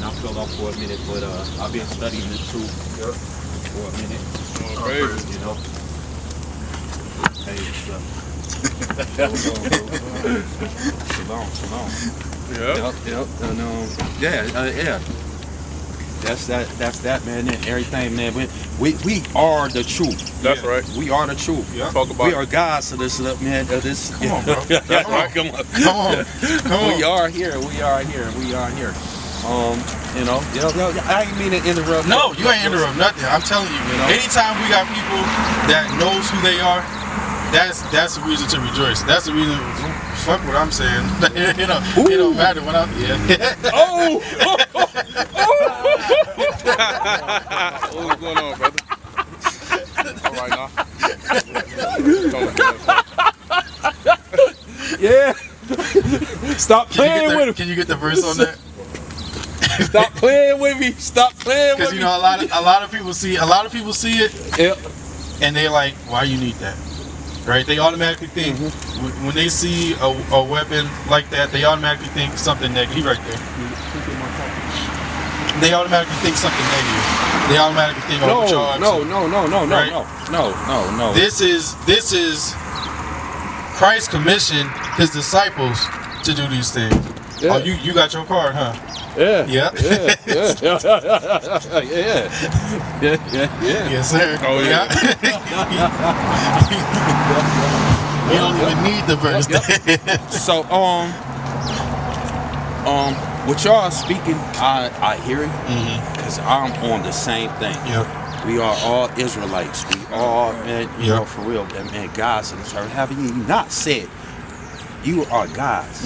and I fell off for a minute, but I've been studying the truth for a minute. Okay. You know. Hey, Shalom. Yep. And yeah. That's that, man. And everything, man. We are the truth. That's right. We are the truth. Yeah. Talk about we are gods of this, man. This. Come on, bro. That's right. Come on. We are here. You know, I ain't mean to interrupt. No, you ain't interrupt nothing. I'm telling you, anytime we got people that knows who they are, that's a reason to rejoice. That's the reason. Fuck what I'm saying. It don't matter what I'm. Yeah. What's going on, brother? All right now. Yeah. Stop playing with him. Can you get the verse on that? Stop playing with me. Stop playing with me. Because a lot of people see it. Yep. And they like, why you need that? Right? They automatically think when they see a weapon like that, they automatically think something negative. He right there. They automatically think something negative. They automatically think overcharged. No. This is Christ commissioned his disciples to do these things. Yeah. Oh, you got your card, huh? Yeah. Yeah. Yes, sir. Oh yeah. You don't even need the verse. So what y'all are speaking, I hear it because I'm on the same thing. Yep. We are all Israelites. We all, man, you know, for real, man, guys in this earth. Have you not said you are guys?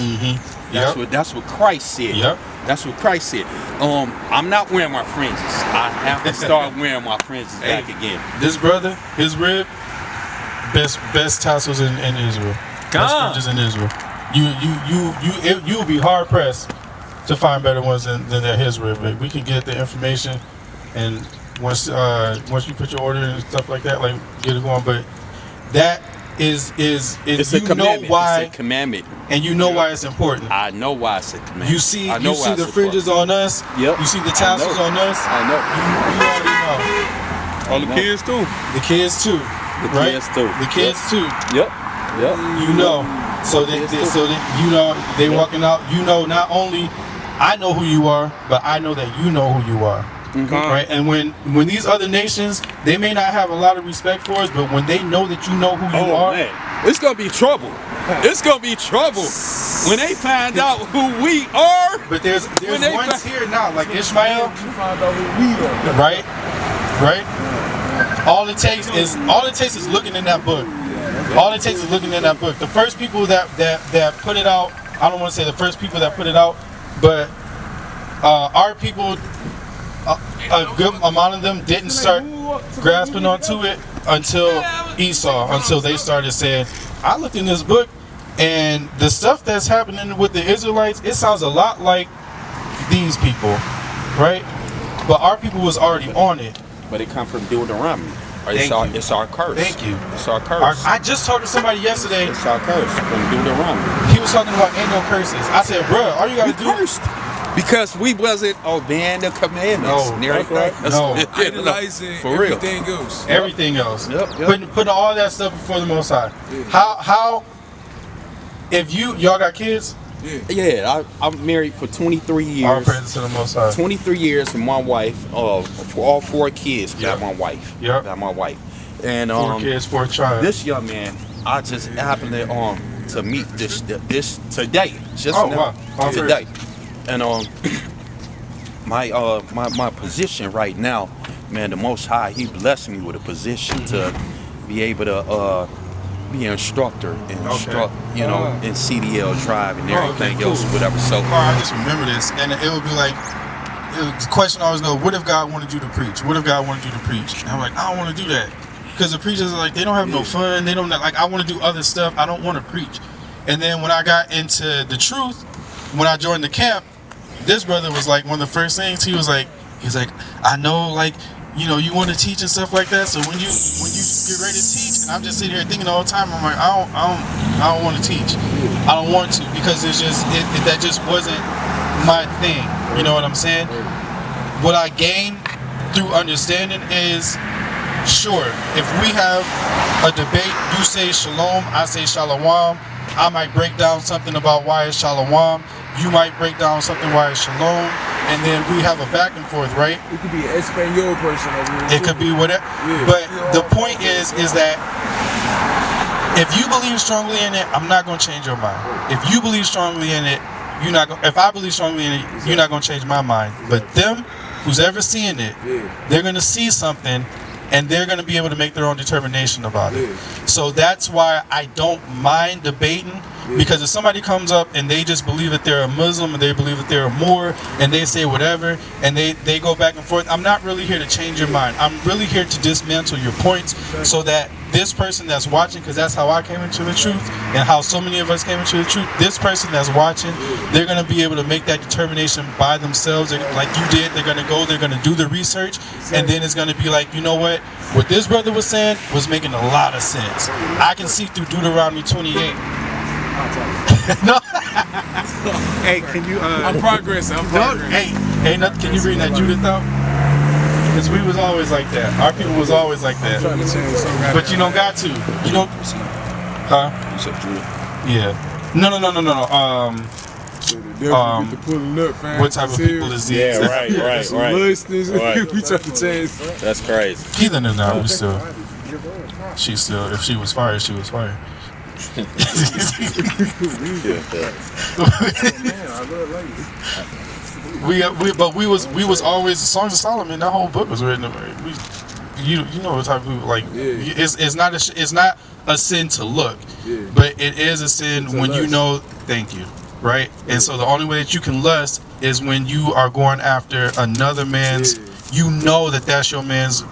That's what Christ said. Yep. That's what Christ said. I'm not wearing my fringes. I have to start wearing my fringes back again. This brother, his rib, best tassels in Israel. Best fringes in Israel. You will be hard pressed to find better ones than his rib. But we can get the information, and once you put your order and stuff like that, like get it going. But that is it's you a commandment. Know why, it's a commandment. And you know why it's important. I know why it's a commandment. You see the fringes on us. Yep. You see the tassels on us. I know. You already know. All the kids too. The kids too. The kids too. The kids too. Yep. You know. So they walking out. You know, not only I know who you are, but I know that you know who you are. Right? And when these other nations, they may not have a lot of respect for us, but when they know that you know who you are, man, it's gonna be trouble. It's gonna be trouble when they find out who we are. But there's ones here now, like Ishmael. Right. All it takes is looking in that book. All it takes is looking in that book. The first people that put it out, I don't want to say the first people that put it out, but our people, a good amount of them didn't start grasping onto it until Esau, until they started saying, I looked in this book and the stuff that's happening with the Israelites, it sounds a lot like these people, right? But our people was already on it. But it come from Deuteronomy. It's our curse. Thank you. It's our curse. I just talked to somebody yesterday. It's our curse from Deuteronomy. He was talking about ain't no curses. I said, bro, all you gotta do cursed. Because we wasn't obeying the commandments. No. Idolizing for real. Everything else. Everything else. Yep. Putting all that stuff before the Most High. How if y'all got kids? Yeah, I'm married for 23 years. All praises to the Most High. 23 years with my wife. For all 4 kids, by my wife. Yep. By my wife. And 4 kids, 4 child. This young man, I just happened to meet this today. Just now. Wow. Today. And my position right now, man, the Most High, He blessed me with a position to be able to be an instructor and instruct, in CDL drive and everything else, whatever. So I just remember this, and it would be like, the question always goes, what if God wanted you to preach? What if God wanted you to preach? And I'm like, I don't want to do that, because the preachers are like, they don't have no fun. They don't like. I want to do other stuff. I don't want to preach. And then when I got into the truth, when I joined the camp, this brother was like, one of the first things he's like, I know, like, you want to teach and stuff like that. So when you get ready to teach, and I'm just sitting here thinking all the time, I'm like, I don't want to teach. I don't want to, because it's just that just wasn't my thing. You know what I'm saying? What I gain through understanding is, sure, if we have a debate, you say shalom, I say shalom, I might break down something about why it's shalom, you might break down something why it's shalom, and then we have a back and forth, right? It could be an Espanol person over here. It could be whatever. Yeah. But the point is that if you believe strongly in it, I'm not going to change your mind. If you believe strongly in it, you're not going. If I believe strongly in it, you're not going to change my mind. But them, who's ever seeing it, they're going to see something, and they're going to be able to make their own determination about it. So that's why I don't mind debating, because if somebody comes up and they just believe that they're a Muslim and they believe that they're a Moor and they say whatever and they go back and forth, I'm not really here to change your mind. I'm really here to dismantle your points so that this person that's watching, because that's how I came into the truth and how so many of us came into the truth, this person that's watching, they're going to be able to make that determination by themselves. Like you did, they're going to go, they're going to do the research, and then it's going to be like, you know what this brother was saying was making a lot of sense. I can see through Deuteronomy 28. No. Hey, can you? I'm progressing. Hey, nothing. Can you bring that Judith out? Because we was always like that. Our people was always like that. But you don't got to. You don't. Huh? You said Judith. Yeah. No. What type of people is these? Yeah, right. We trying to change. That's crazy. Heathen is not. She's still. If she was fired, she was fired. we was always the Songs of Solomon. That whole book was written. You know what type of people like. It's not a sin to look, but it is a sin when you know. Thank you. Right, and so the only way that you can lust is when you are going after another man's. You know that's your man's.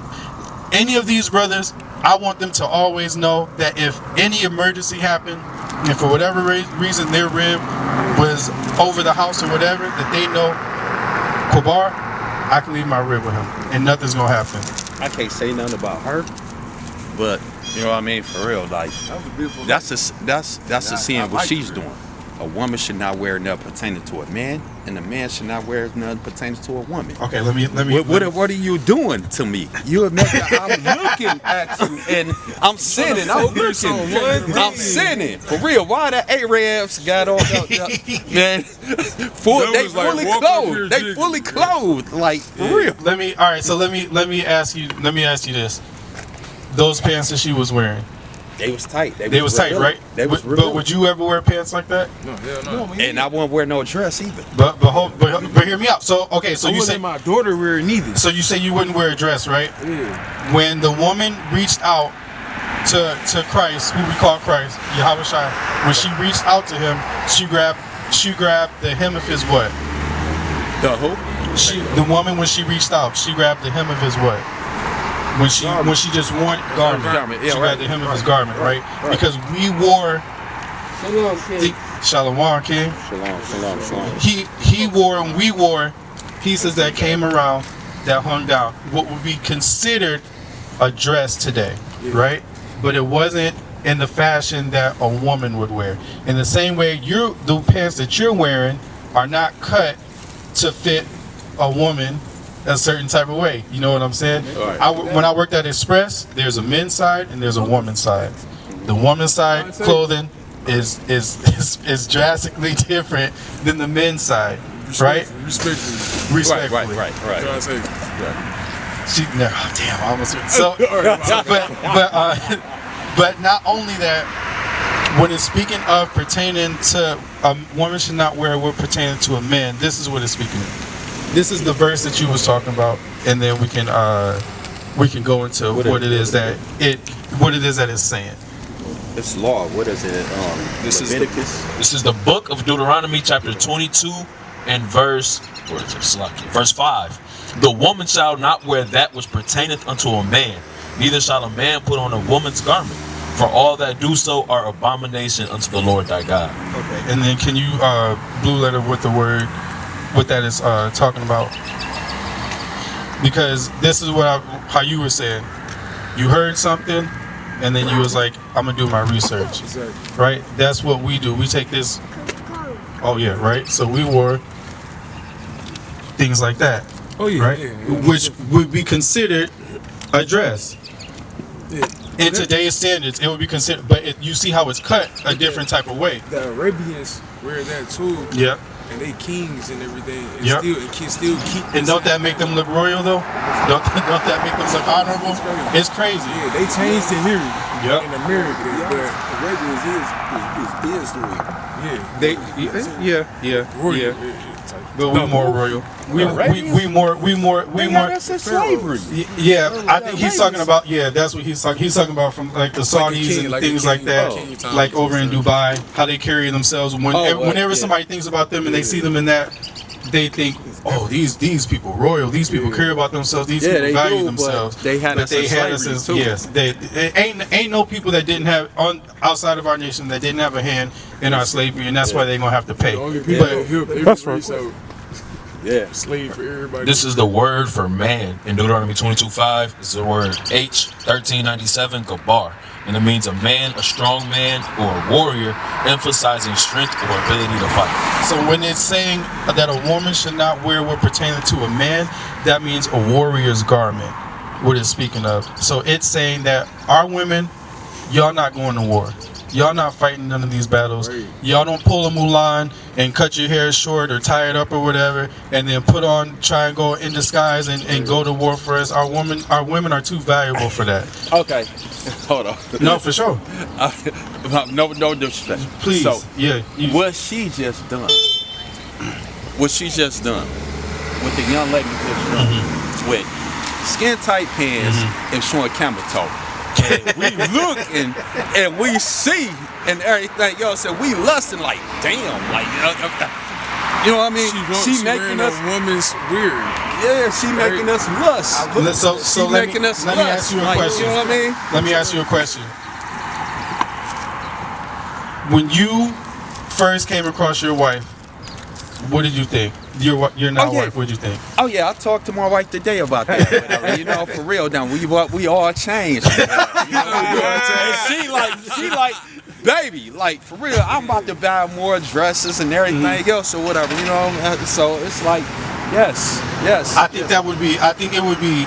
Any of these brothers, I want them to always know that if any emergency happened, and for whatever reason their rib was over the house or whatever, that they know, Kobar, I can leave my rib with him, and nothing's gonna happen. I can't say nothing about her, but you know what I mean, for real, like that's a sin what she's doing. A woman should not wear nothing pertaining to a man, and a man should not wear nothing pertaining to a woman. Okay, let me. What are you doing to me? You admit that I'm looking at you, and I'm sinning. I'm looking. I'm sinning for real. Why the Arabs got all that? Man, they fully clothed. They fully clothed, like for real. Let me ask you this: those pants that she was wearing. They was tight. They was tight, right? But would you ever wear pants like that? No, hell no. And I won't wear no dress either. But hear me out. So okay, so I you wouldn't say let my daughter wear it neither. So you say you wouldn't wear a dress, right? Yeah. When the woman reached out to Christ, who we call Christ, Yahweh Shai, when she reached out to him, she grabbed the hem of his what? The who? The woman, when she reached out, she grabbed the hem of his what? When she just wore garment, she grabbed the hem of his garment, right? Because we wore Shalom, King. Shalom. He wore and we wore pieces that came around that hung down, what would be considered a dress today, right? But it wasn't in the fashion that a woman would wear. In the same way, the pants that you're wearing are not cut to fit a woman a certain type of way. You know what I'm saying? When I worked at Express, there's a men's side and there's a woman's side. The woman's side clothing is drastically different than the men's side, right? Respectfully. Right. Damn, I almost. So, but not only that, when it's speaking of pertaining to a woman should not wear what pertaining to a man, this is what it's speaking of. This is the verse that you was talking about, and then we can go into what it is that it's saying. It's law. What is it? Leviticus. This is the book of Deuteronomy, chapter 22, and verse 5. The woman shall not wear that which pertaineth unto a man, neither shall a man put on a woman's garment. For all that do so are abomination unto the Lord thy God. Okay. And then can you blue letter what that is talking about? Because this is how you were saying. You heard something, and then you was like, I'm gonna do my research. Right? That's what we do. We take this. Oh yeah, right. So we wore things like that. Oh yeah, Right? Which would be considered a dress. Yeah. In today's standards, it would be considered, but you see how it's cut a different type of way. The Arabians wear that too. Yep. And they kings and everything. And Yep. still, it can still keep. And don't that make them look royal though? Don't that make them look honorable? It's crazy. Yeah, they changed it here Yep. in America, but Arabians is the way. yeah, They, yeah. royal. But we more royal. We more. That's in slavery. Yeah, I think he's talking about. Yeah, that's what he's talking. He's talking about from like the Saudis and things like that, like over in Dubai, how they carry themselves. Whenever somebody thinks about them and they see them in that, they think, oh, these people royal. These people care about themselves. These people value themselves. They had us in slavery too. Yes, they ain't no people that didn't have outside of our nation that didn't have a hand in our slavery, and that's why they're gonna have to pay. The only people That's right. So, Yeah. slave for everybody. This is the word for man in Deuteronomy 22:5. It's the word H1397 gabar, and it means a man, a strong man, or a warrior, emphasizing strength or ability to fight. So when it's saying that a woman should not wear what pertaining to a man, that means a warrior's garment. What it's speaking of. So it's saying that our women, y'all not going to war. Y'all not fighting none of these battles. Y'all don't pull a Mulan and cut your hair short or tie it up or whatever, and then try and go in disguise and go to war for us. Our women are too valuable for that. Okay, hold on. No, for sure. No disrespect. Please. So, Yeah. what she just done? What she just done? What the young lady just done? With skin tight pants and showing camel toe. And we look and we see and everything else, and we lusting like, damn, like, you know what I mean? She making us woman's weird. Yeah, she making us lust. So let me ask you a question. You know what I mean? Let me ask you a question. When you first came across your wife, what did you think? Your now wife, what did you think? Oh yeah, I talked to my wife today about that. Whatever. You know, for real. Now we all changed. And she like, baby, like for real. I'm about to buy more dresses and everything else or whatever. You know, so it's like, yes. I think it would be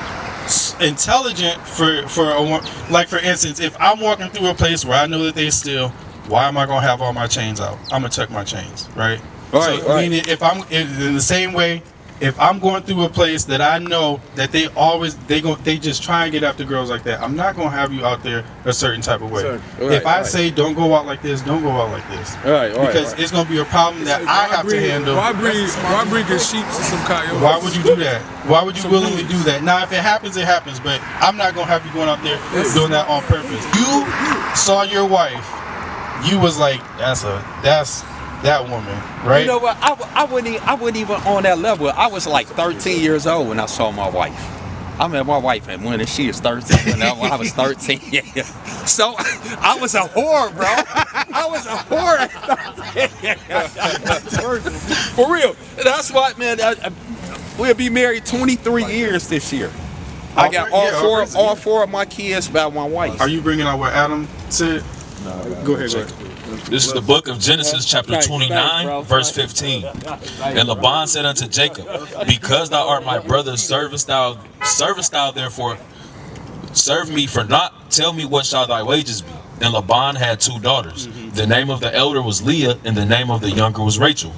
intelligent for a woman. Like for instance, if I'm walking through a place where I know that they steal, why am I gonna have all my chains out? I'm gonna tuck my chains, right? Right, so, meaning if I'm in the same way, if I'm going through a place that I know that they just try and get after girls like that, I'm not gonna have you out there a certain type of way. If I say don't go out like this, don't go out like this. Because it's gonna be a problem that I have to handle. Why bring a sheep to some coyotes? Why would you do that? Why would you willingly do that? Now, if it happens, it happens. But I'm not gonna have you going out there doing that on purpose. You saw your wife. You was like, that's that woman, right? You know what? I wasn't even on that level. I was like 13 years old when I saw my wife. I met my wife and when she was 13, when I was 13. Yeah. So I was a whore, bro. I was a whore. For real. That's why, man. We'll be married 23 years this year. I got all four of my kids by my wife. Are you bringing out what Adam said? No. Go ahead. This is the book of Genesis, chapter 29, verse 15. And Laban said unto Jacob, because thou art my brother, servest thou therefore, serve me for naught, tell me what shall thy wages be. And Laban had 2 daughters. The name of the elder was Leah, and the name of the younger was Rachel.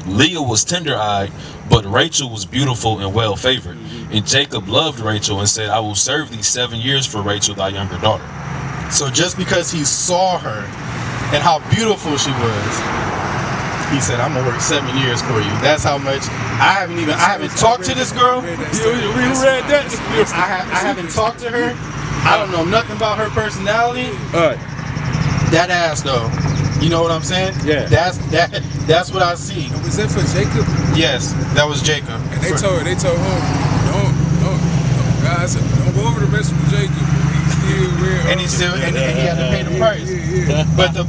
Leah was tender-eyed, but Rachel was beautiful and well-favored. And Jacob loved Rachel and said, I will serve thee 7 years for Rachel, thy younger daughter. So just because he saw her and how beautiful she was, he said, I'm gonna work 7 years for you. That's how much. I haven't talked to this girl. We read that. I haven't talked to her. I don't know nothing about her personality. That ass though. You know what I'm saying? Yeah. That's what I see. Was that for Jacob? Yes, that was Jacob. And they told him, don't guys, don't go over to mess with Jacob. And he had to pay the price.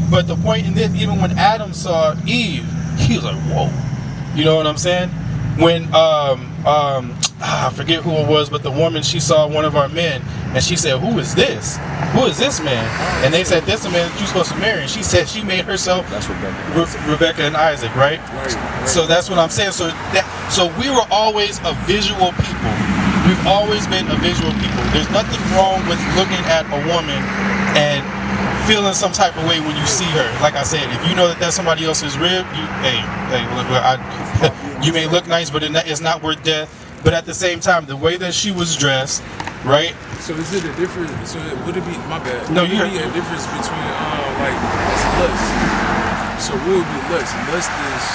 But the point in this, even when Adam saw Eve, he was like, whoa. You know what I'm saying? When I forget who it was, but the woman, she saw one of our men, and she said, "Who is this? Who is this man?" And they said, "This is the man that you're supposed to marry." And she said she made herself Rebecca and Isaac, right? So that's what I'm saying. So we were always a visual people. We've always been a visual people. There's nothing wrong with looking at a woman and feeling some type of way when you see her. Like I said, if you know that that's somebody else's rib, you may look nice, but it's not worth death. But at the same time, the way that she was dressed, right? So is it a difference? So would it be, my bad? No, would it be a difference between like that's lust? So what would be lust? Lust is.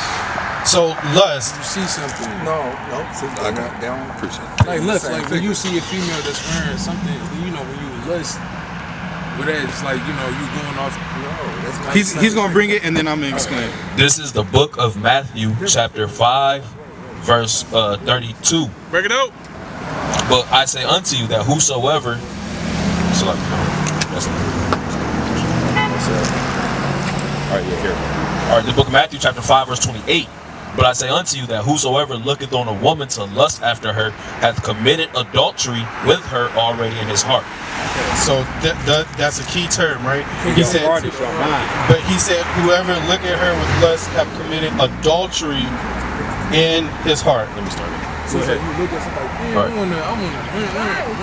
So lust. You see something. No. See, I got down. Appreciate it. Like lust, like when you see a female that's wearing something, you know, when you lust. But that's like, you know, you going off. No, that's not. He's gonna bring it, and then I'm gonna explain. This is the book of Matthew, chapter 5, verse 32. Break it out. But I say unto you that whosoever. So like, all right, yeah, here. All right, the book of Matthew, chapter 5, verse 28. But I say unto you that whosoever looketh on a woman to lust after her hath committed adultery with her already in his heart. So that's a key term, right? He said, but he said, whoever look at her with lust have committed adultery in his heart. Let me start it. So you look at something like, I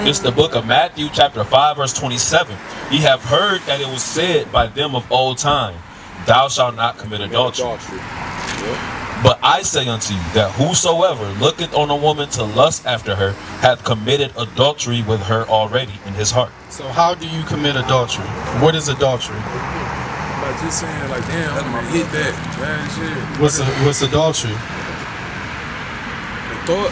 wanna. It's the book of Matthew, chapter 5, verse 27. Ye have heard that it was said by them of old time, thou shalt not commit adultery. But I say unto you that whosoever looketh on a woman to lust after her hath committed adultery with her already in his heart. So how do you commit adultery? What is adultery? Like just saying like, damn, I'm gonna hit that bad shit. What's adultery? The thought.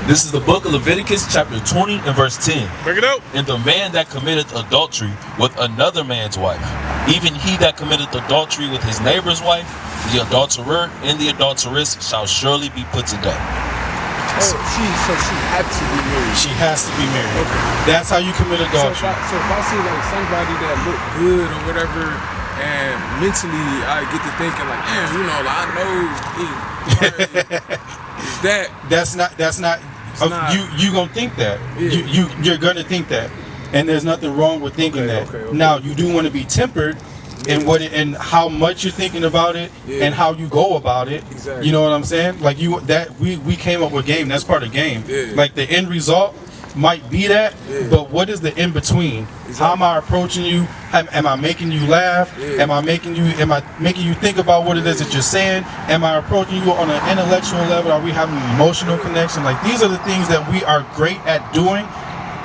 This is the book of Leviticus, chapter 20 and verse 10. Break it out. And the man that committeth adultery with another man's wife, even he that committeth adultery with his neighbor's wife, the adulterer and the adulteress shall surely be put to death. So she has to be married. She has to be married. Okay. That's how you commit adultery. So if I see like somebody that look good or whatever, and mentally I get to thinking like, damn, you know, like, I know that's not you gonna think that. Yeah. You're gonna think that. And there's nothing wrong with thinking that. Okay. Now you do want to be tempered in and how much you're thinking about it, and how you go about it. Exactly. You know what I'm saying? Like we came up with game. That's part of game. Yeah. Like the end result might be that, but what is the in between? Exactly. How am I approaching you? Am I making you laugh? Yeah. Am I making you think about what it is that you're saying? Am I approaching you on an intellectual level? Are we having an emotional connection? Like these are the things that we are great at doing.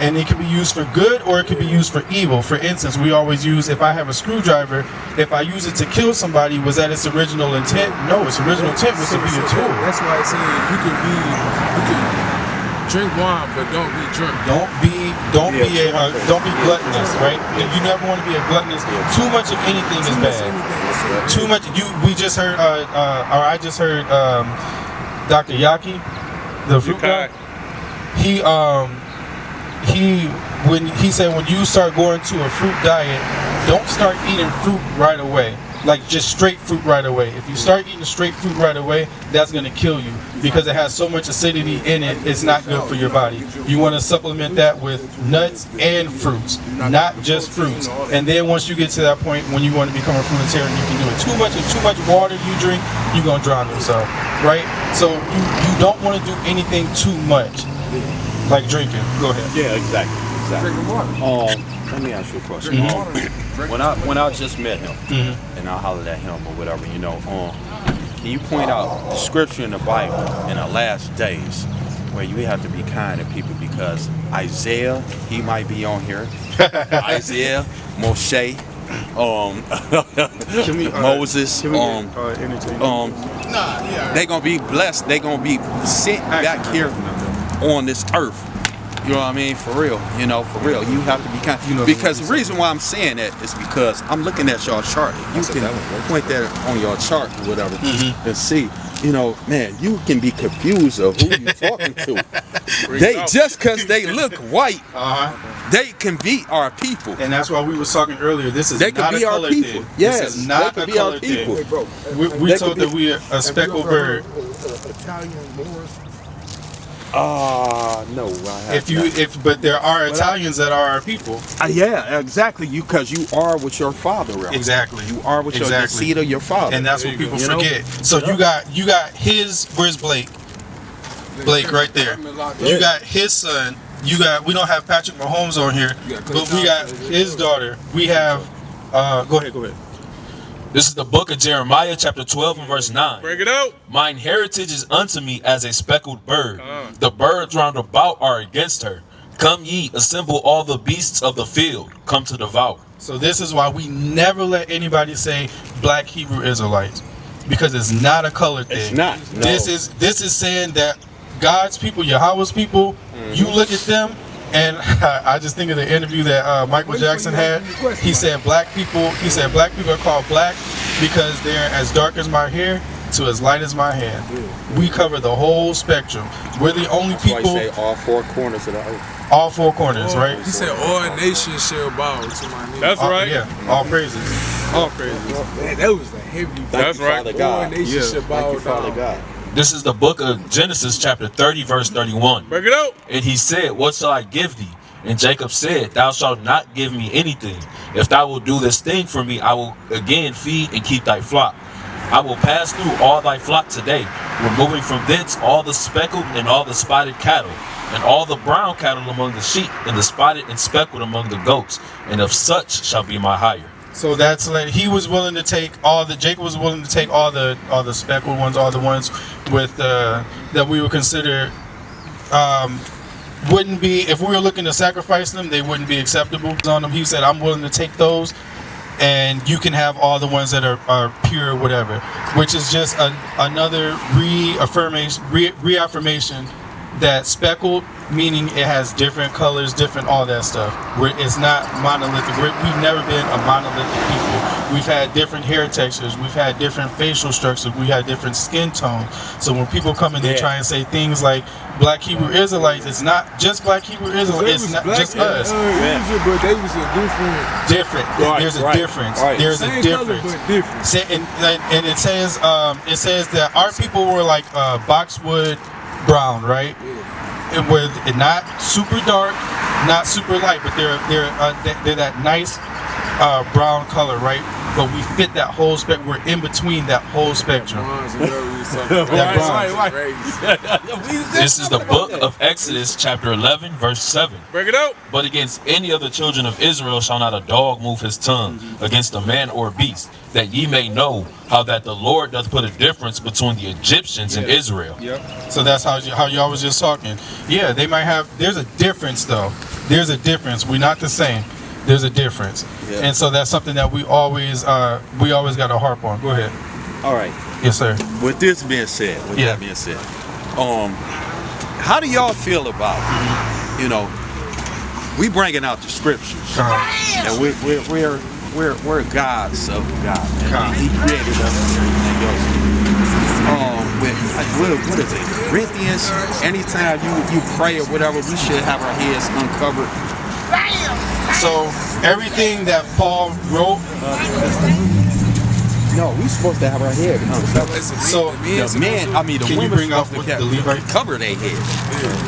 And it can be used for good or it can be used for evil. For instance, we always use, if I have a screwdriver, if I use it to kill somebody, was that its original intent? No, its original intent was to be a tool. That's why I say you can drink wine, but don't be drunk. Don't be gluttonous, right? You never want to be a gluttonous. Too much of anything is bad. Too much. We just heard, I just heard Dr. Yaki, the fruit guy. When he said when you start going to a fruit diet, don't start eating fruit right away. Like just straight fruit right away. If you start eating straight fruit right away, that's gonna kill you because it has so much acidity in it. It's not good for your body. You want to supplement that with nuts and fruits, not just fruits. And then once you get to that point when you want to become a fruitarian, you can do it. Too much water you drink, you're gonna drown yourself, right? So you don't want to do anything too much. Like drinking. Go ahead. Yeah, exactly. Let me ask you a question. Mm-hmm. When I just met him, and I hollered at him or whatever, you know, can you point out the scripture in the Bible in the last days where you have to be kind to people? Because Isaiah, he might be on here. Isaiah, Moshe, Moses, they gonna be blessed. They gonna be sent back here on this earth. You know what I mean? For real. You know, for real. You have to be kind. Because the reason why I'm saying that is because I'm looking at y'all chart. You can point that on your chart or whatever and see. You know, man, you can be confused of who you're talking to. Just because they look white, they can be our people. And that's why we were talking earlier. This is not a color thing. Yes, this is not a color thing. We thought that we are a speckled bird. Italian Moors. No, I have not. But there are Italians that are our people. Yeah, exactly. Because you are what your father is. Exactly. You are what your seed of your father. And that's what people forget. So you got his. Where's Blake? Blake right there. You got his son. We don't have Patrick Mahomes on here, but we got his daughter. We have. Go ahead. This is the book of Jeremiah, chapter 12 and verse 9. Break it out. Mine heritage is unto me as a speckled bird. The birds round about are against her. Come ye, assemble all the beasts of the field. Come to devour. So this is why we never let anybody say black Hebrew Israelites, because it's not a color thing. It's not. No. This is saying that God's people, Yahweh's people, you look at them, and I just think of the interview that Michael Jackson had. He said black people are called black because they're as dark as my hair to as light as my hand. We cover the whole spectrum. We're the only That's why people. he say all four corners of the earth. All four corners, right? He said, all nations shall bow to my name. That's right. Yeah, all praises. All praises. Man, that was a heavy. That's right. Father God. All nations shall bow Thank you, Father down. God. This is the book of Genesis, chapter 30, verse 31. Break it out. And he said, what shall I give thee? And Jacob said, thou shalt not give me anything. If thou wilt do this thing for me, I will again feed and keep thy flock. I will pass through all thy flock today, removing from thence all the speckled and all the spotted cattle, and all the brown cattle among the sheep, and the spotted and speckled among the goats, and of such shall be my hire. So that's like Jacob was willing to take all the speckled ones, all the ones with that we would consider wouldn't be, if we were looking to sacrifice them, they wouldn't be acceptable on them. He said, I'm willing to take those, and you can have all the ones that are pure, whatever, which is just another reaffirmation that speckled, meaning it has different colors, different all that stuff. It's not monolithic. We've never been a monolithic people. We've had different hair textures. We've had different facial structures. We had different skin tones. So when people come in, they try and say things like black Hebrew Israelites, it's not just black Hebrew Israelites. It's not just us. But they was a Different. There's a difference. There's a difference. Color, but different. And it says that our people were like boxwood brown, right? It was not super dark, not super light, but they're that nice brown color, right? But we fit that whole spectrum. We're in between that whole spectrum. This is the book of Exodus, chapter 11, verse 7. Break it out. But against any of the children of Israel shall not a dog move his tongue against a man or beast, that ye may know how that the Lord doth put a difference between the Egyptians and Israel. Yep. So that's how y'all was just talking. Yeah, they might have. There's a difference, though. There's a difference. We're not the same. There's a difference, and so that's something that we always got to harp on. Go ahead. All right. Yes, sir. With this being said, that being said, how do y'all feel about, we bringing out the scriptures, and we're gods of God, and He created us and everything else. What is it? Corinthians. Anytime you pray or whatever, we should have our heads uncovered. So everything that Paul wrote. No, we supposed to have our head uncovered. So the women bring up supposed the to Levite? cover their head.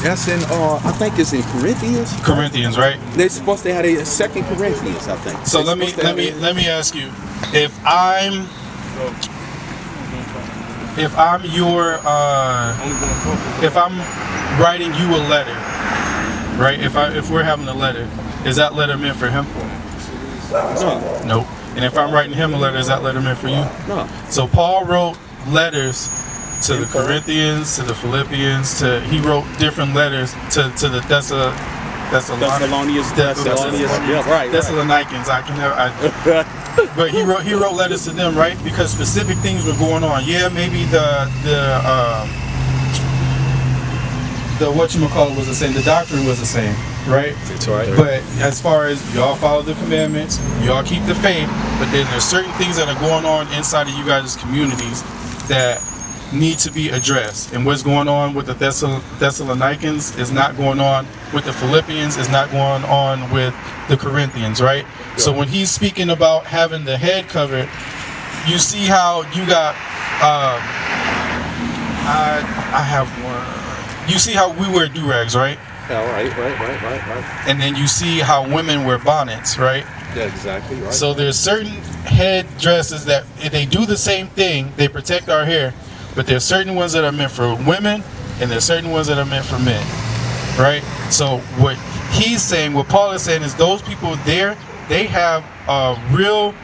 That's in I think it's in Corinthians. Corinthians, right? They're supposed to have a 2 Corinthians, I think. So let me ask you, if I'm writing you a letter, right? If we're having a letter, is that letter meant for him? No. Nope. And if I'm writing him a letter, is that letter meant for you? No. So Paul wrote letters to the Corinthians, to the Philippians, he wrote different letters to the Thessalonians. But he wrote letters to them, right? Because specific things were going on. Yeah, maybe the whatchamacallit was the same, the doctrine was the same, right? That's right. But as far as y'all follow the commandments, y'all keep the faith, but then there's certain things that are going on inside of you guys' communities that need to be addressed. And what's going on with the Thessalonians is not going on with the Philippians, is not going on with the Corinthians, right? Yeah. So when he's speaking about having the head covered, you see how you got I have one. you see how we wear do-rags, right? Yeah, right. And then you see how women wear bonnets, right? Yeah, exactly, right. So there's certain head dresses that they do the same thing. They protect our hair, but there's certain ones that are meant for women, and there's certain ones that are meant for men, right? So what he's saying, what Paul is saying, is those people there, they have a real.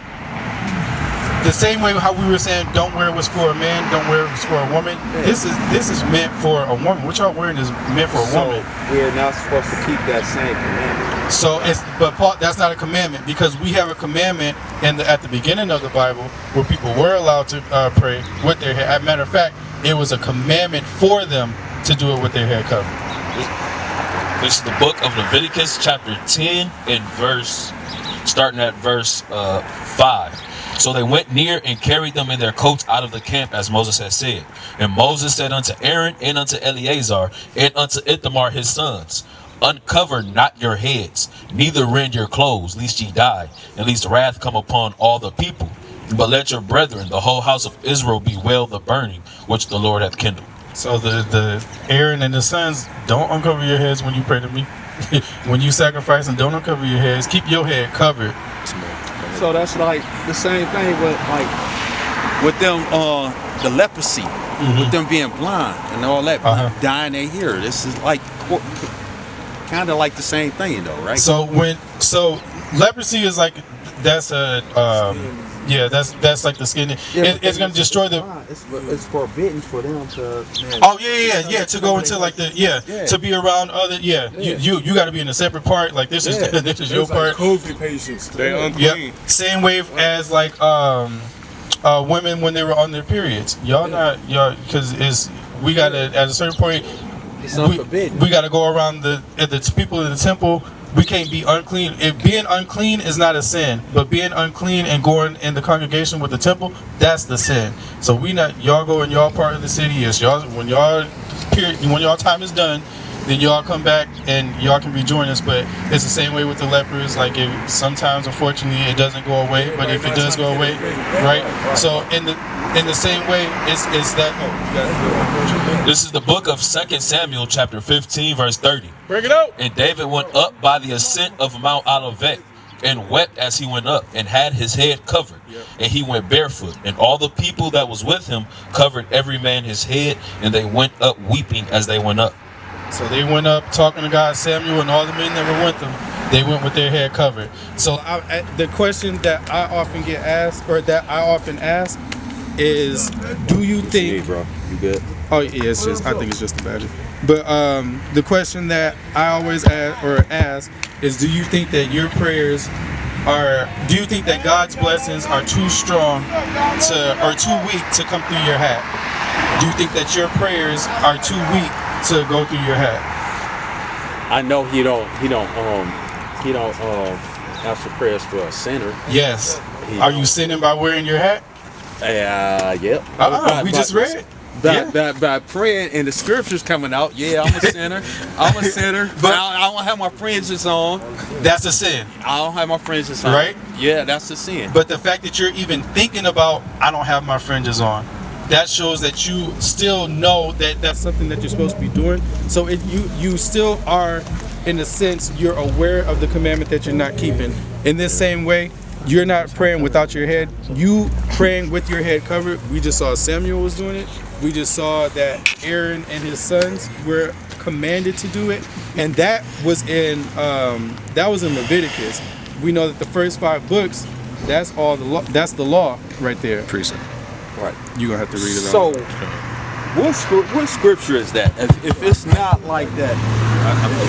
The same way how we were saying, don't wear what's for a man, don't wear what's for a woman. Yeah. This is meant for a woman. What y'all wearing is meant for a woman. We're not supposed to keep that same commandment. So but Paul, that's not a commandment, because we have a commandment at the beginning of the Bible where people were allowed to pray with their hair. As a matter of fact, it was a commandment for them to do it with their hair covered. This is the book of Leviticus, chapter 10, and starting at verse 5. So they went near and carried them in their coats out of the camp, as Moses had said. And Moses said unto Aaron and unto Eleazar and unto Ithamar his sons, uncover not your heads, neither rend your clothes, lest ye die, and lest wrath come upon all the people. But let your brethren, the whole house of Israel, bewail the burning which the Lord hath kindled. So the Aaron and the sons, don't uncover your heads when you pray to me. When you sacrifice, and don't uncover your heads. Keep your head covered. So that's like the same thing with them the leprosy, with them being blind and all that, dyeing their hair. This is like kind of like the same thing though, right? So leprosy is like that's like the skin. It's gonna destroy the. It's forbidden for them to. Oh yeah. To go into like to be around other. You got to be in a separate part. Like this is your part. COVID patients, they unclean. Same way as like women when they were on their periods. Y'all because we got to at a certain point. It's unforbidden. We got to go around the people in the temple. We can't be unclean. If being unclean is not a sin, but being unclean and going in the congregation with the temple, that's the sin. So y'all go in y'all part of the city. Yes, when y'all time is done, then y'all come back and y'all can rejoin us. But it's the same way with the lepers. Like sometimes, unfortunately, it doesn't go away. But if it does go away, right? So in the same way, it's that. This is the book of 2 Samuel, chapter 15, verse 30. Bring it out. And David went up by the ascent of Mount Olivet, and wept as he went up, and had his head covered. And he went barefoot, and all the people that was with him covered every man his head, and they went up weeping as they went up. So they went up talking to God, Samuel, and all the men that were with them. They went with their head covered. So the question that I often get asked, or that I often ask, is, do you think? Hey, bro, you good? Oh yeah, I think it's just a battery. But the question that I always ask is, do you think that your prayers do you think that God's blessings are too strong or too weak to come through your hat? Do you think that your prayers are too weak to go through your hat? I know he don't answer prayers for a sinner. Yes. Are you sinning by wearing your hat? Yep. We just read. By praying and the scriptures coming out, I'm a sinner. But I don't have my fringes on. That's a sin. I don't have my fringes on. Right? Yeah, that's a sin. But the fact that you're even thinking about, I don't have my fringes on, that shows that you still know that that's something that you're supposed to be doing. So you still are, in a sense, you're aware of the commandment that you're not keeping. In this same way, you're not praying without your head. You praying with your head covered. We just saw Samuel was doing it. We just saw that Aaron and his sons were commanded to do it, and that was in Leviticus. We know that the first 5 books, that's all the law. That's the law right there. Precept. Right. You're gonna have to read it out. So, what scripture is that? If it's not like that,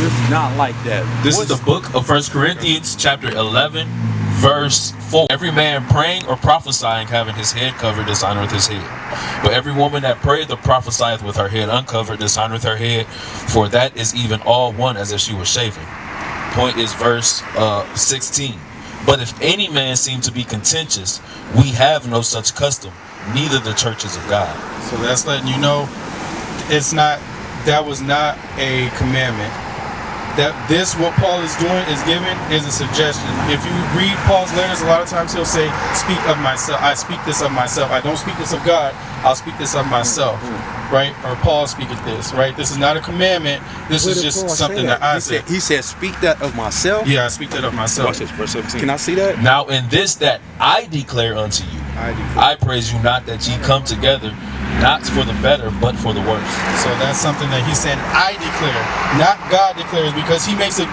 it's not like that. This is the book of 1 Corinthians, chapter 11, verse 4. Every man praying or prophesying having his head covered dishonoreth his head. But every woman that prayeth or prophesieth with her head uncovered dishonoreth her head, for that is even all one as if she was shaven. Point is verse 16. But if any man seem to be contentious, we have no such custom, neither the churches of God. So that's letting you know that was not a commandment. That what Paul is doing is a suggestion. If you read Paul's letters, a lot of times he'll say, speak of myself. I speak this of myself. I don't speak this of God. I'll speak this of myself. right? Or Paul speaketh this, right? This is not a commandment. This is just something that I said. He said, speak that of myself. Yeah, I speak that of myself. Watch this, verse 17. Can I see that? Now in this that I declare unto you, I praise you not that ye come together, not for the better, but for the worse. So that's something that he said, I declare, not God declares, because he makes a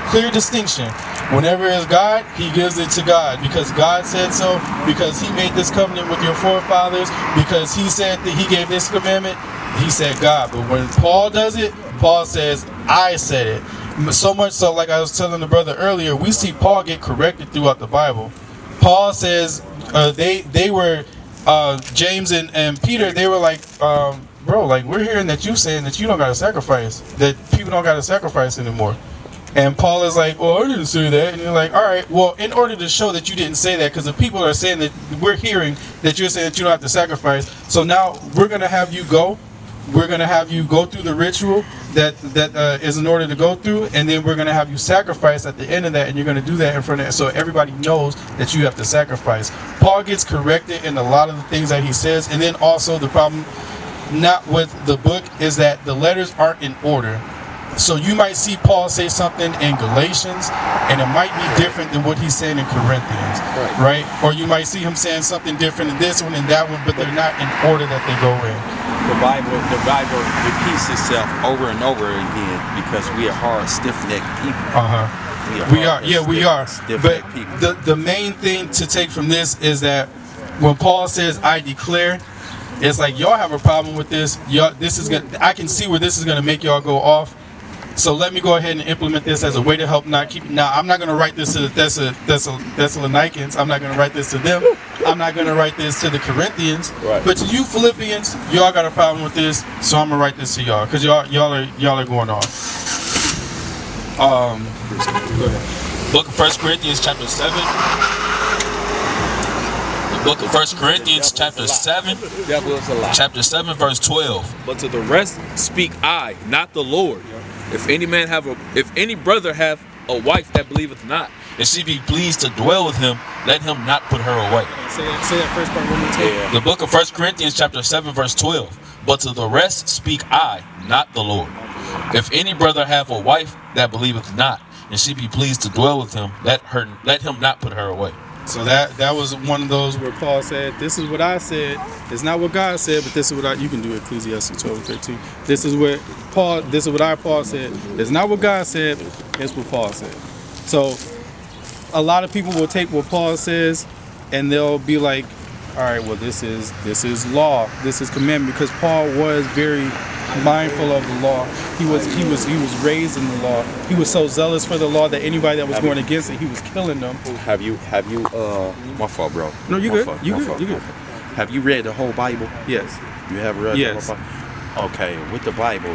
clear distinction. Whenever it's God, he gives it to God because God said so, because he made this covenant with your forefathers, because he said that he gave this commandment, he said God. But when Paul does it, Paul says, I said it. So much so, like I was telling the brother earlier, we see Paul get corrected throughout the Bible. Paul says they were James and Peter, they were like, bro, like we're hearing that you saying that you don't gotta sacrifice, that people don't gotta sacrifice anymore. And Paul is like, well, I didn't say that. And you're like, all right, well, in order to show that you didn't say that, because the people are saying that we're hearing that you're saying that you don't have to sacrifice. So now we're gonna have you go. We're gonna have you go through the ritual that is in order to go through, and then we're gonna have you sacrifice at the end of that, and you're gonna do that in front of, so everybody knows that you have to sacrifice. Paul gets corrected in a lot of the things that he says, and then also the problem not with the book is that the letters aren't in order. So you might see Paul say something in Galatians, and it might be different than what he's saying in Corinthians, right? Or you might see him saying something different in this one and that one, but they're not in order that they go in. The Bible repeats itself over and over again because we are hard, stiff-necked people. We are. But Stiff-necked people. the main thing to take from this is that when Paul says, I declare, it's like y'all have a problem with this. Y'all, this is gonna, I can see where this is gonna make y'all go off. So let me go ahead and implement this as a way to help not keep. Now I'm not going to write this to the Thessalonians. I'm not going to write this to them. I'm not going to write this to the Corinthians. Right. But to you Philippians, y'all got a problem with this, so I'm gonna write this to y'all because y'all are going off. Go ahead. Book of 1 Corinthians chapter 7. The book of 1 Corinthians chapter 7. Devil is a lie. Chapter 7 verse 12. But to the rest speak I, not the Lord. If any brother have a wife that believeth not, If she be pleased to dwell with him, let him not put her away. Say that first part one more time. Yeah. The book of 1 Corinthians chapter 7 verse 12. But to the rest speak I, not the Lord. If any brother have a wife that believeth not, and she be pleased to dwell with him, let him not put her away. So that was one of those where Paul said, this is what I said. It's not what God said, but this is what you can do Ecclesiastes 12:13. This is what Paul said. It's not what God said, it's what Paul said. So a lot of people will take what Paul says and they'll be like, all right, well this is law, this is commandment, because Paul was very mindful of the law. He was raised in the law. He was so zealous for the law that anybody that was going against it, he was killing them. Have you my fault, bro. No, you My good. fault, You my good. fault, You my good. fault. Have you read the whole Bible? Yes. You have read Yes. the whole Bible? Okay, with the Bible,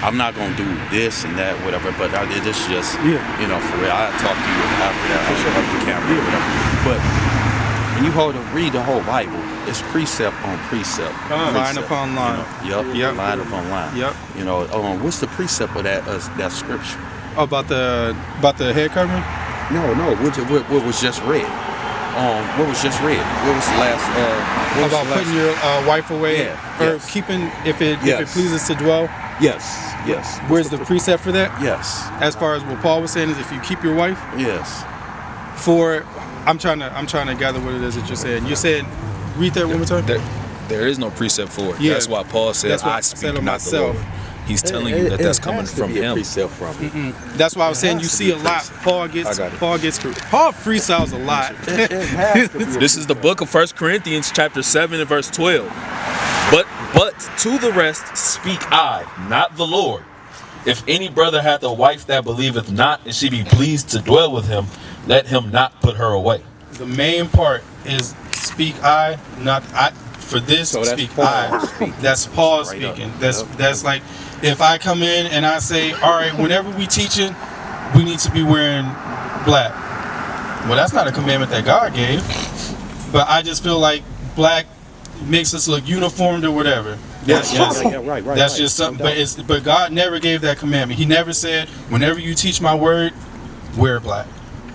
I'm not gonna do this and that, whatever, but this is just, Yeah. For real. I'll talk to you after that, off the camera, or whatever. But when you read the whole Bible, it's precept on precept. Line upon line. Yep. Line upon line. Yep. What's the precept of that scripture? About the head covering? No. What was just read? What was just read? What was the last? About putting your wife away, Yeah, or yes. keeping if it Yes. pleases to dwell. Yes. Where's the precept for that? Yes. As far as what Paul was saying is, if you keep your wife Yes. I'm trying to gather what it is that you're saying. You're saying, read that one more time. there is no precept for it. Yeah. That's why Paul said, That's what I I said speak of not the myself. Lord. He's telling you that's coming from him. Precept from him. That's why I was saying you has to see be a lot. precept. Paul freestyles a lot. This is the book of 1 Corinthians chapter 7 and verse 12. But to the rest speak I, not the Lord. If any brother hath a wife that believeth not, and she be pleased to dwell with him, let him not put her away. The main part is speak I, not I. For this, So that's speak Paul I. speaking. That's Paul Right up. speaking. Yep. That's like if I come in and I say, all right, whenever we teaching, we need to be wearing black. Well, that's not a commandment that God gave, but I just feel like black makes us look uniformed or whatever. That's Right. That's just something. But God never gave that commandment. He never said, whenever you teach my word, wear black.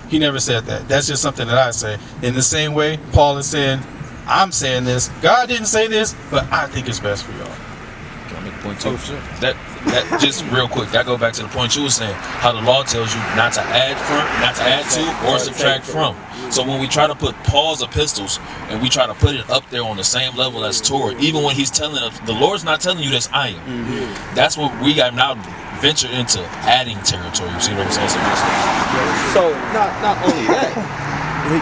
He never said that. That's just something that I say. In the same way, Paul is saying, I'm saying this. God didn't say this, but I think it's best for y'all. Can I make a point too? That just real quick. That go back to the point you were saying. How the law tells you not to add to, or subtract from. So when we try to put Paul's epistles and we try to put it up there on the same level as Torah, even when he's telling us, the Lord's not telling you this I am. That's what we got now ventured into adding territory. You see what I'm saying? So not only that,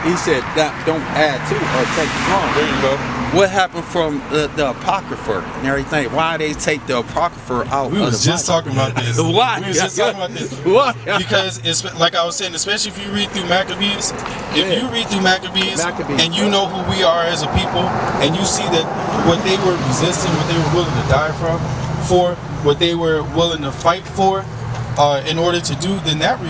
he said that don't add to or take from. There you go. What happened from the Apocrypha and everything? Why they take the Apocrypha out? We was just talking about this. Why? We was just talking about this. Why? Because it's like I was saying, especially if you read through Maccabees, you read through Maccabees and you know who we are as a people, and you see that what they were resisting, what they were willing to die for, what they were willing to fight for, in order to do, then that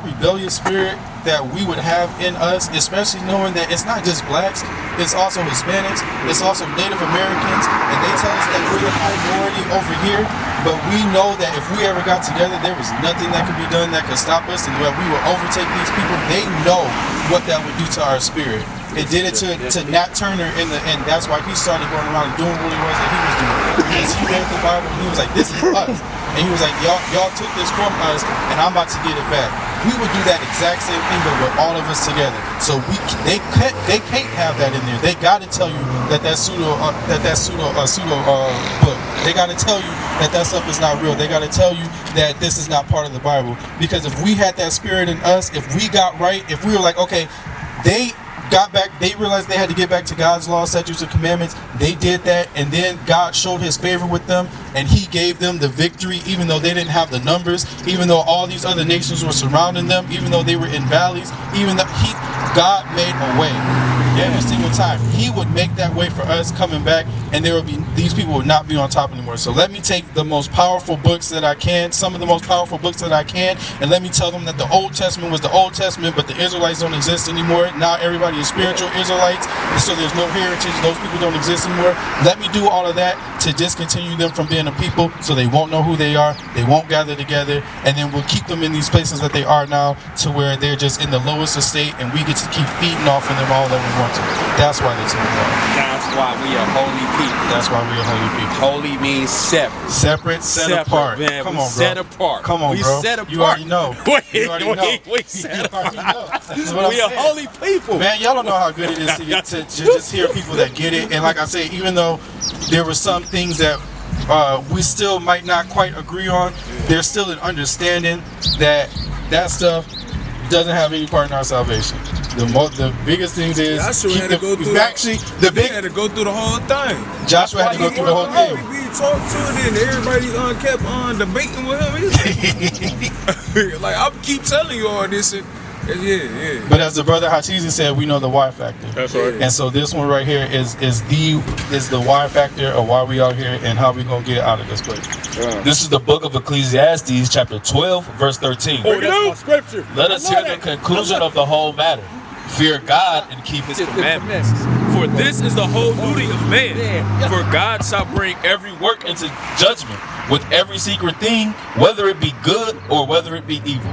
rebellious spirit that we would have in us, especially knowing that it's not just blacks, it's also Hispanics, it's also Native Americans, and they tell us that we're the minority over here, but we know that if we ever got together, there was nothing that could be done that could stop us, and that we would overtake these people. They know what that would do to our spirit. It did it to Nat Turner and that's why he started going around doing what it was that he was doing. Because he read the Bible and he was like, this is us. And he was like, y'all took this from us and I'm about to get it back. We would do that exact same thing, but with all of us together. So they can't have that in there. They got to tell you that pseudo book. They got to tell you that stuff is not real. They got to tell you that this is not part of the Bible. Because if we had that spirit in us, if we got right, if we were like, okay, they got back, they realized they had to get back to God's law, statutes, and commandments. They did that, and then God showed his favor with them, and he gave them the victory, even though they didn't have the numbers, even though all these other nations were surrounding them, even though they were in valleys, even though God made a way. Every single time he would make that way for us coming back, and these people would not be on top anymore. So let me take the most powerful books that I can, some of the most powerful books that I can, and let me tell them that the Old Testament was the Old Testament, but the Israelites don't exist anymore. Now everybody is spiritual Israelites, so there's no heritage. Those people don't exist anymore. Let me do all of that to discontinue them from being a people, so they won't know who they are, they won't gather together, and then we'll keep them in these places that they are now, to where they're just in the lowest estate, and we get to keep feeding off of them all that we want to. That's why they took it off. That's why we are holy people. That's why we are holy people. Holy means separate. Set apart. Man. Come we on, bro. Set apart. Come on, we bro. Set apart. You already know. You already know. We set apart. We are holy people. Man, y'all don't know how good it is to just hear people that get it. And like I say, even though there were some things that we still might not quite agree on, there's still an understanding that stuff doesn't have any part in our salvation. The biggest things is Joshua had to go through had to go through the whole thing. Joshua had to go through the whole thing. We talked to it and everybody kept on debating with him. Like I keep telling you all this and yeah. But as the brother Hatizi said, we know the why factor. That's right. And so this one right here is the why factor of why we out here and how we gonna get out of this place. This is the book of Ecclesiastes, chapter 12, verse 13. Oh, that's my scripture. Let us hear the conclusion of the whole matter. Fear God and keep his commandments. For this is the whole duty of man. For God shall bring every work into judgment with every secret thing, whether it be good or whether it be evil.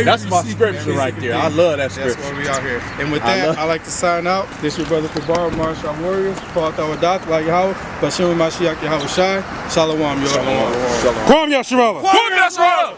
That's my scripture right there. I love that scripture. That's why we out here. And with that, I like to sign out. This your brother Kabar, Marshall Warriors, Paul Tawadat, La Yahweh, Bashim Mashiach Yahweh Shai, Shalom, y'all. Kwam Yasharala. Kwam Yasharala.